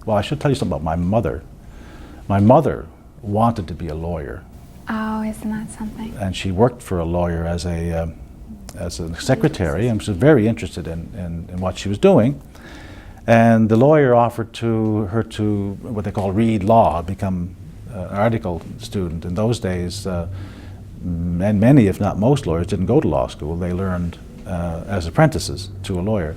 Well, I should tell you something about my mother. My mother wanted to be a lawyer. Oh, isn't that something? And she worked for a lawyer as a secretary, and she was very interested in what she was doing. And the lawyer offered to her to what they call read law, become an article student. In those days, and many, if not most, lawyers didn't go to law school. They learned as apprentices to a lawyer.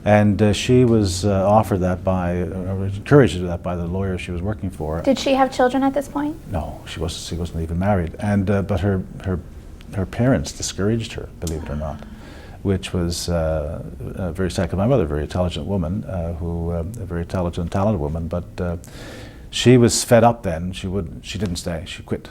And she was offered that or encouraged to do that by the lawyer she was working for. Did she have children at this point? No, she wasn't even married. And but her parents discouraged her, believe it or not, which was very sad. 'Cause my mother, a very intelligent woman, a very intelligent, talented woman, but she was fed up then. She didn't stay. She quit.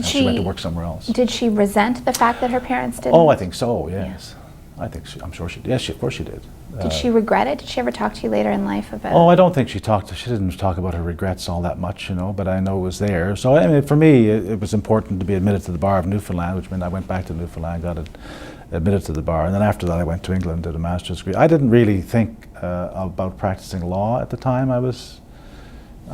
She went to work somewhere else. Did she resent the fact that her parents didn't? Oh, I think so. Yes, yeah. I'm sure she did. Yes, of course she did. Did she regret it? Did she ever talk to you later in life about? Oh, I don't think she didn't talk about her regrets all that much, but I know it was there. So I mean, for me, it was important to be admitted to the bar of Newfoundland, which meant I went back to Newfoundland, got admitted to the bar, and then after that I went to England, did a master's degree. I didn't really think about practicing law at the time. I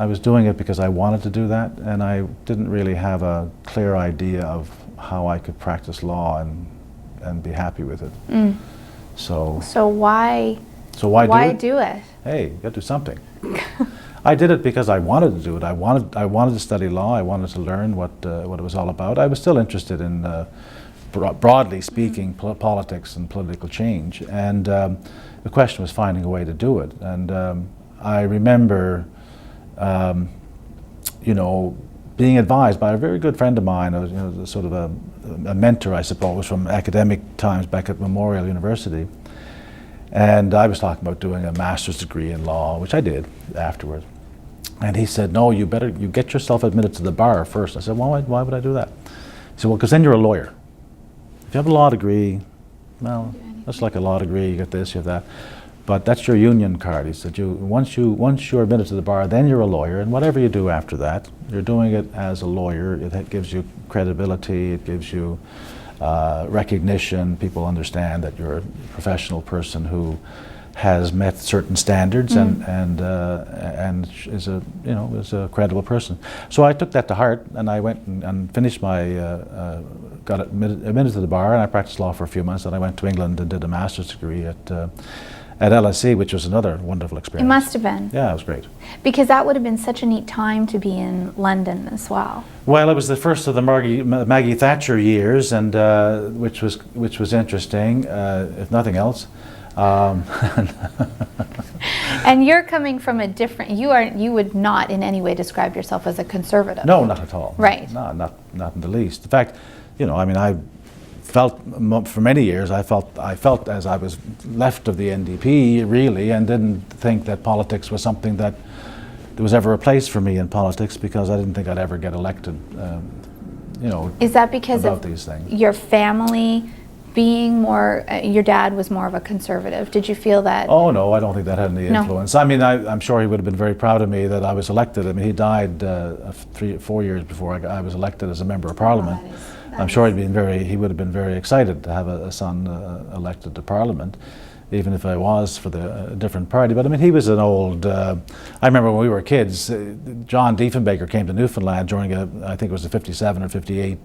was doing it because I wanted to do that, and I didn't really have a clear idea of how I could practice law and be happy with it. Mm. So why do it? Hey, you got to do something. I did it because I wanted to do it. I wanted to study law. I wanted to learn what it was all about. I was still interested in, broadly speaking, politics and political change. And the question was finding a way to do it. And I remember, being advised by a very good friend of mine, sort of a mentor, I suppose, from academic times back at Memorial University. And I was talking about doing a master's degree in law, which I did afterwards. And he said, no, you get yourself admitted to the bar first. I said, why would I do that? He said, well, because then you're a lawyer. If you have a law degree, well, that's like a law degree, you get this, you have that. But that's your union card. He said, once you're admitted to the bar, then you're a lawyer, and whatever you do after that, you're doing it as a lawyer. It gives you credibility, it gives you recognition. People understand that you're a professional person who has met certain standards and is a credible person. So I took that to heart, and I went and finished got admitted to the bar, and I practiced law for a few months. And I went to England and did a master's degree at LSE, which was another wonderful experience. It must have been. Yeah, it was great. Because that would have been such a neat time to be in London as well. Well, it was the first of the Maggie Thatcher years, and which was interesting, if nothing else. And you're coming from a different. You would not in any way describe yourself as a conservative. No, not at all. Right. No, not in the least. In fact, I felt for many years I felt as I was left of the NDP really, and didn't think that politics was something that there was ever a place for me in politics, because I didn't think I'd ever get elected. Is that because of these things? Your family being more? Your dad was more of a conservative. Did you feel that? Oh no, I don't think that had any influence. I mean, I'm sure he would have been very proud of me that I was elected. I mean, he died 3 or 4 years before I was elected as a member of Parliament. I'm sure he would have been very excited to have a son elected to Parliament, even if I was for a different party. But I mean, he was an old, I remember when we were kids, John Diefenbaker came to Newfoundland during I think it was the 57 or 58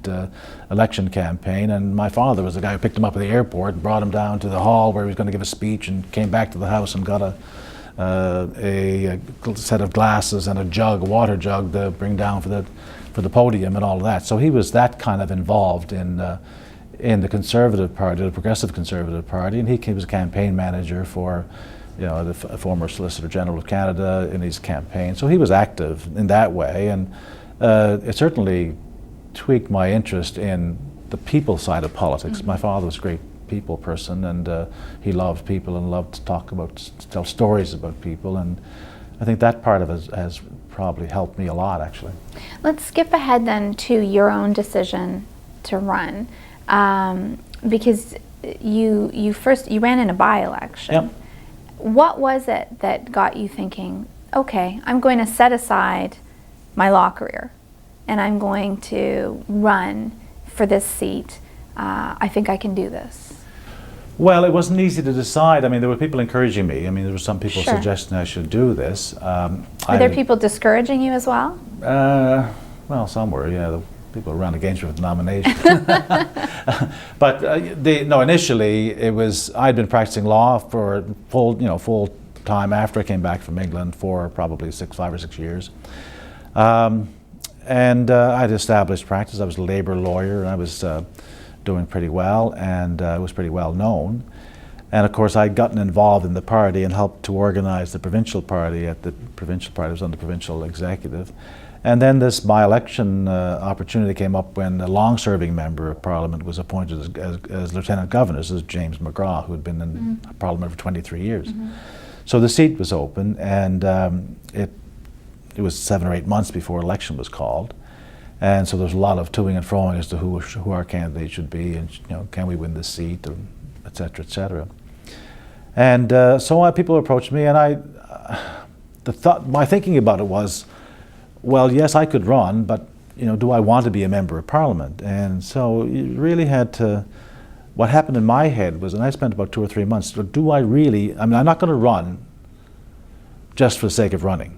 election campaign, and my father was the guy who picked him up at the airport and brought him down to the hall where he was going to give a speech, and came back to the house and got a set of glasses and a water jug to bring down for the podium and all of that. So he was that kind of involved in the Conservative Party, the Progressive Conservative Party, and he was a campaign manager for the former Solicitor General of Canada in his campaign. So he was active in that way, and it certainly tweaked my interest in the people side of politics. My father was a great people person, and he loved people and loved to tell stories about people, and I think that part of it has probably helped me a lot, actually. Let's skip ahead then to your own decision to run, because you ran in a by-election. Yep. What was it that got you thinking, okay, I'm going to set aside my law career and I'm going to run for this seat? I think I can do this. Well, it wasn't easy to decide. I mean, there were people encouraging me. I mean, there were some people Sure. suggesting I should do this. Were there people discouraging you as well? Well, some were, yeah. The people ran against me with the nomination. But no, initially it was, I'd been practicing law for full time after I came back from England for probably 5 or 6 years. And I'd established practice. I was a labor lawyer, and I was doing pretty well, and was pretty well known. And of course, I'd gotten involved in the party and helped to organize the provincial party at the provincial party. I was on the provincial executive. And then this by-election opportunity came up when a long-serving member of Parliament was appointed as Lieutenant Governor. This is James McGrath, who had been in Parliament for 23 years. So the seat was open, and it was 7 or 8 months before election was called. And so there was a lot of toing and froing as to who our candidate should be, and can we win this seat, and et cetera, et cetera. And so people approached me, and my thinking about it was, well, yes, I could run, but do I want to be a member of Parliament? And so you really had to. What happened in my head was, and I spent about 2 or 3 months. Do I really? I mean, I'm not going to run just for the sake of running.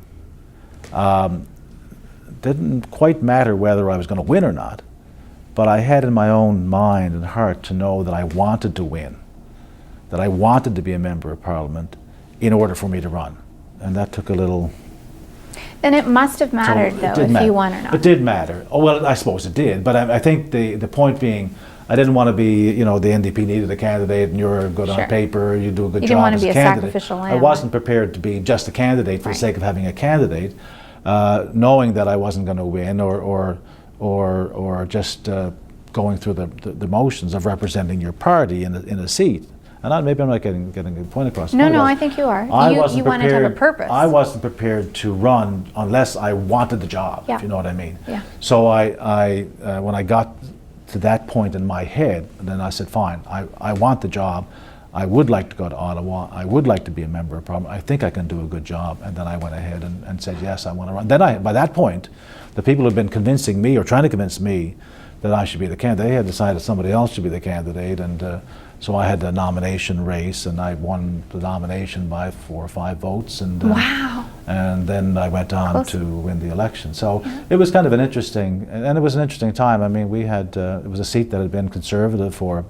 Didn't quite matter whether I was going to win or not, but I had in my own mind and heart to know that I wanted to win, that I wanted to be a member of Parliament in order for me to run. And that took a little... Then it must have mattered, though, if you won or not. It did matter. Oh, well, I suppose it did, but I think the point being, I didn't want to be, the NDP needed a candidate, and you're good Sure. on paper, you do a good You job didn't want as to a be a candidate. sacrificial lamb. I wasn't prepared to be just a candidate for the Right. sake of having a candidate, knowing that I wasn't going to win, or just going through the motions of representing your party in a seat. And maybe I'm not getting a point across. No, I think you are. You wanted to have a purpose. I wasn't prepared to run unless I wanted the job, Yeah. if you know what I mean. Yeah. So when I got to that point in my head, then I said, fine, I want the job. I would like to go to Ottawa. I would like to be a member of Parliament. I think I can do a good job. And then I went ahead and said, yes, I want to run. Then by that point, the people who had been convincing me or trying to convince me that I should be the candidate, they had decided somebody else should be the candidate. And so I had the nomination race, and I won the nomination by 4 or 5 votes. And Wow. And then I went on Close. to win the election. So it was kind of an interesting, and it was an interesting time. I mean, we had, it was a seat that had been conservative or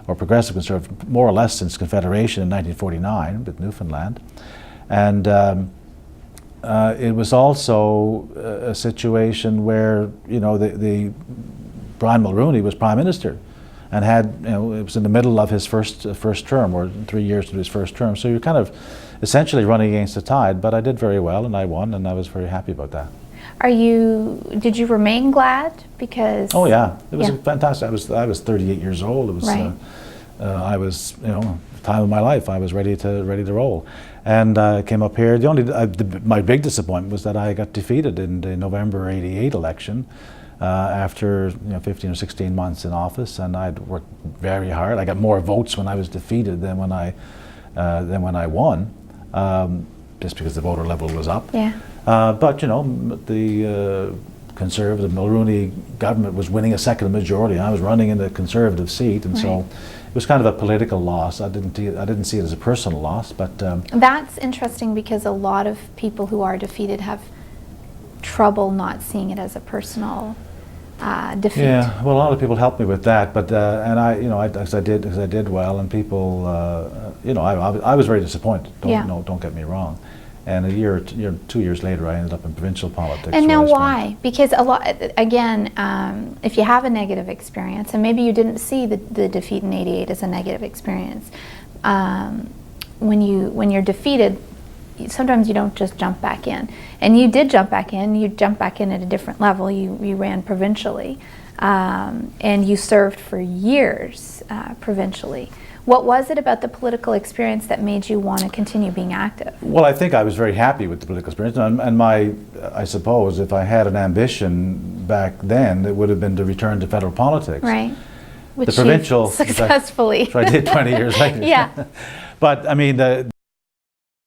progressive conservative, more or less since Confederation in 1949 with Newfoundland. And it was also a situation where, the Brian Mulroney was Prime Minister, and had, it was in the middle of his first term, or 3 years into his first term. So you're kind of essentially running against the tide, but I did very well, and I won, and I was very happy about that. Did you remain glad? Because... Oh yeah, it was Yeah. fantastic. I was 38 years old. It was, Right. I was, the time of my life. I was ready to roll, and I came up here. My big disappointment was that I got defeated in the November '88 election. After 15 or 16 months in office, and I'd worked very hard. I got more votes when I was defeated than when I won, just because the voter level was up. Yeah. But the Conservative Mulroney government was winning a second majority. I was running in a Conservative seat, and so it was kind of a political loss. I didn't see it as a personal loss, but That's interesting, because a lot of people who are defeated have trouble not seeing it as a personal defeat. yeah. Well, a lot of people helped me with that, but and because I did well, and people, I was very disappointed. Don't get me wrong. And a year, 2 years later, I ended up in provincial politics. And now where I spent- why? Because if you have a negative experience, and maybe you didn't see the defeat in '88 as a negative experience, when you're defeated, sometimes you don't just jump back in. And you did jump back in. You jumped back in at a different level. You ran provincially, and you served for years provincially. What was it about the political experience that made you want to continue being active? Well, I think I was very happy with the political experience, and I suppose if I had an ambition back then, it would have been to return to federal politics. Right. Which The provincial you successfully. Which I did 20 years later. Yeah. But I mean,